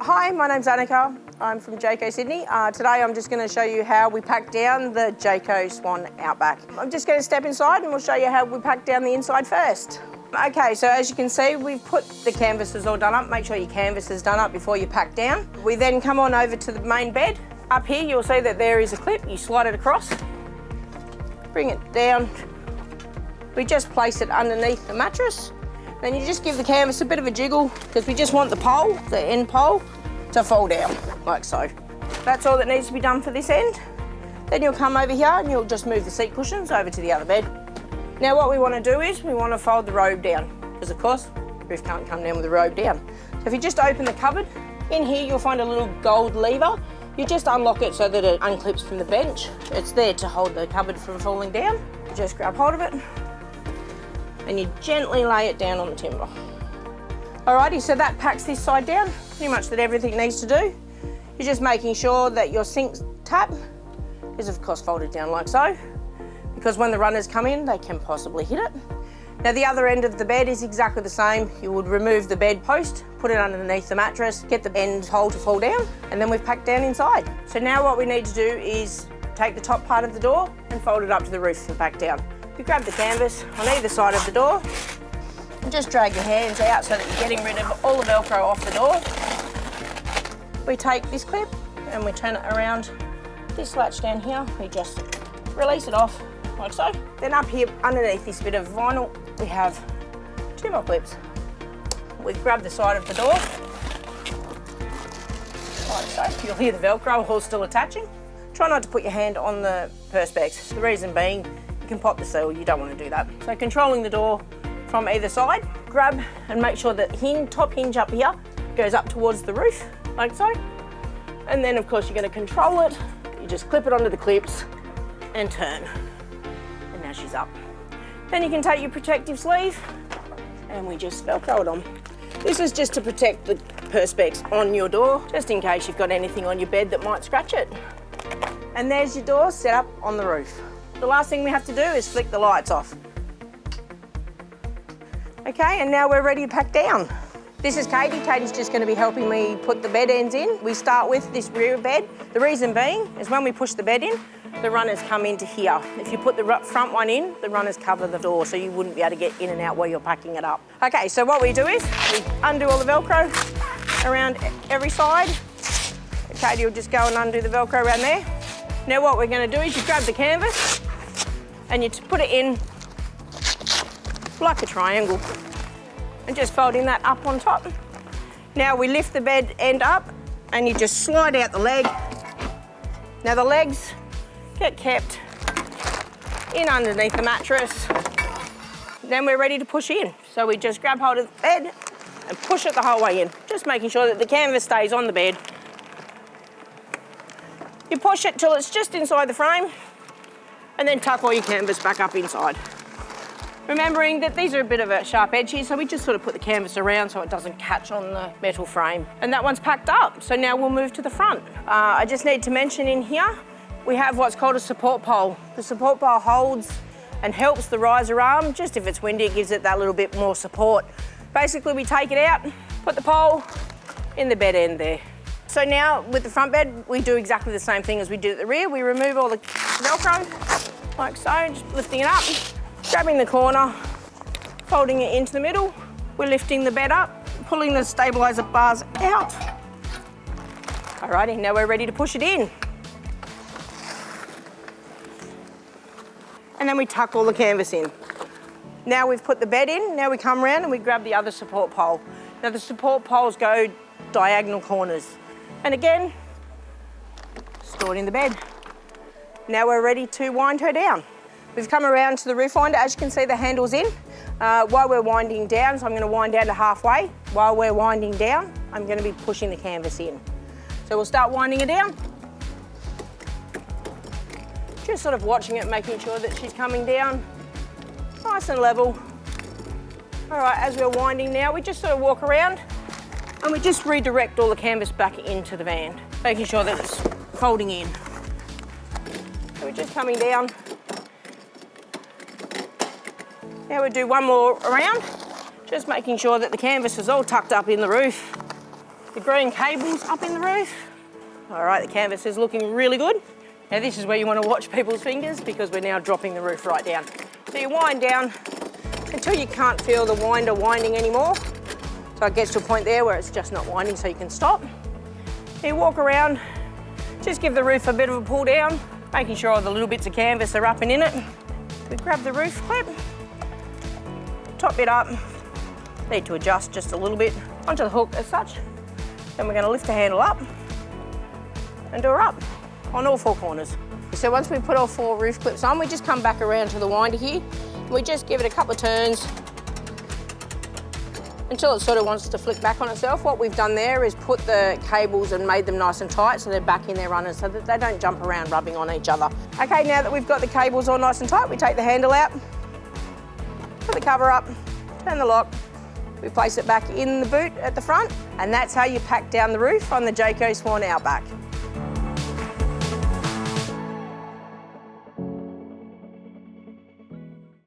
Hi, my name's Anneke. I'm from Jayco Sydney. Today I'm just going to show you how we pack down the Jayco Swan Outback. I'm just going to step inside and we'll show you how we pack down the inside first. Okay, so as you can see, we've put the canvases all done up. Make sure your canvas is done up before you pack down. We then come on over to the main bed. Up here you'll see that there is a clip. You slide it across, bring it down. We just place it underneath the mattress. Then you just give the canvas a bit of a jiggle because we just want the pole, the end pole, to fall down, like so. That's all that needs to be done for this end. Then you'll come over here and you'll just move the seat cushions over to the other bed. Now what we want to do is we want to fold the robe down because of course the roof can't come down with the robe down. So if you just open the cupboard, in here you'll find a little gold lever. You just unlock it so that it unclips from the bench. It's there to hold the cupboard from falling down. You just grab hold of it and you gently lay it down on the timber. Alrighty, so that packs this side down. Pretty much that everything needs to do. You're just making sure that your sink tap is of course folded down like so, because when the runners come in, they can possibly hit it. Now the other end of the bed is exactly the same. You would remove the bed post, put it underneath the mattress, get the end hole to fall down, and then we've packed down inside. So now what we need to do is take the top part of the door and fold it up to the roof and back down. You grab the canvas on either side of the door and just drag your hands out so that you're getting rid of all the Velcro off the door. We take this clip and we turn it around this latch down here. We just release it off like so. Then up here underneath this bit of vinyl, we have 2 more clips. We grab the side of the door like so. You'll hear the Velcro all still attaching. Try not to put your hand on the perspex. The reason being, you can pop the seal. You don't want to do that. So controlling the door from either side, grab and make sure that top hinge up here goes up towards the roof, like so. And then of course you're going to control it. You just clip it onto the clips and turn. And now she's up. Then you can take your protective sleeve and we just Velcro it on. This is just to protect the perspex on your door, just in case you've got anything on your bed that might scratch it. And there's your door set up on the roof. The last thing we have to do is flick the lights off. Okay, and now we're ready to pack down. This is Katie. Katie's just going to be helping me put the bed ends in. We start with this rear bed. The reason being is when we push the bed in, the runners come into here. If you put the front one in, the runners cover the door, so you wouldn't be able to get in and out while you're packing it up. Okay, so what we do is we undo all the Velcro around every side. Katie will just go and undo the Velcro around there. Now what we're going to do is you grab the canvas and you put it in like a triangle and just folding that up on top. Now we lift the bed end up and you just slide out the leg. Now the legs get kept in underneath the mattress. Then we're ready to push in. So we just grab hold of the bed and push it the whole way in, just making sure that the canvas stays on the bed. You push it till it's just inside the frame and then tuck all your canvas back up inside. Remembering that these are a bit of a sharp edge here, so we just sort of put the canvas around so it doesn't catch on the metal frame. And that one's packed up, so now we'll move to the front. I just need to mention in here, we have what's called a support pole. The support pole holds and helps the riser arm. Just if it's windy, it gives it that little bit more support. Basically, we take it out, put the pole in the bed end there. So now with the front bed, we do exactly the same thing as we did at the rear. We remove all the Velcro, like so, just lifting it up. Grabbing the corner, folding it into the middle. We're lifting the bed up, pulling the stabiliser bars out. Alrighty, now we're ready to push it in. And then we tuck all the canvas in. Now we've put the bed in, now we come around and we grab the other support pole. Now the support poles go diagonal corners. And again, stored in the bed. Now we're ready to wind her down. We've come around to the roof winder. As you can see, the handle's in. While we're winding down, so I'm going to wind down to halfway. While we're winding down, I'm going to be pushing the canvas in. So we'll start winding it down. Just sort of watching it, making sure that she's coming down nice and level. All right, as we're winding now, we just sort of walk around and we just redirect all the canvas back into the van, making sure that it's folding in. So we're just coming down. Now we'll do one more around Just making sure that the canvas is all tucked up in the roof. The green cable's up in the roof. All right, the canvas is looking really good. Now this is where you want to watch people's fingers because we're now dropping the roof right down. So you wind down until you can't feel the winder winding anymore. So it gets to a point there where it's just not winding, so you can stop. You walk around, just give the roof a bit of a pull down, making sure all the little bits of canvas are up and in it. We grab the roof clip, top it up, need to adjust just a little bit onto the hook as such. Then we're going to lift the handle up and do her up on all 4 corners. So once we put all 4 roof clips on, we just come back around to the winder here. We just give it a couple of turns until it sort of wants to flick back on itself. What we've done there is put the cables and made them nice and tight so they're back in their runners so that they don't jump around rubbing on each other. Okay, now that we've got the cables all nice and tight, we take the handle out, put the cover up, turn the lock, we place it back in the boot at the front, and that's how you pack down the roof on the Jayco Swan Outback.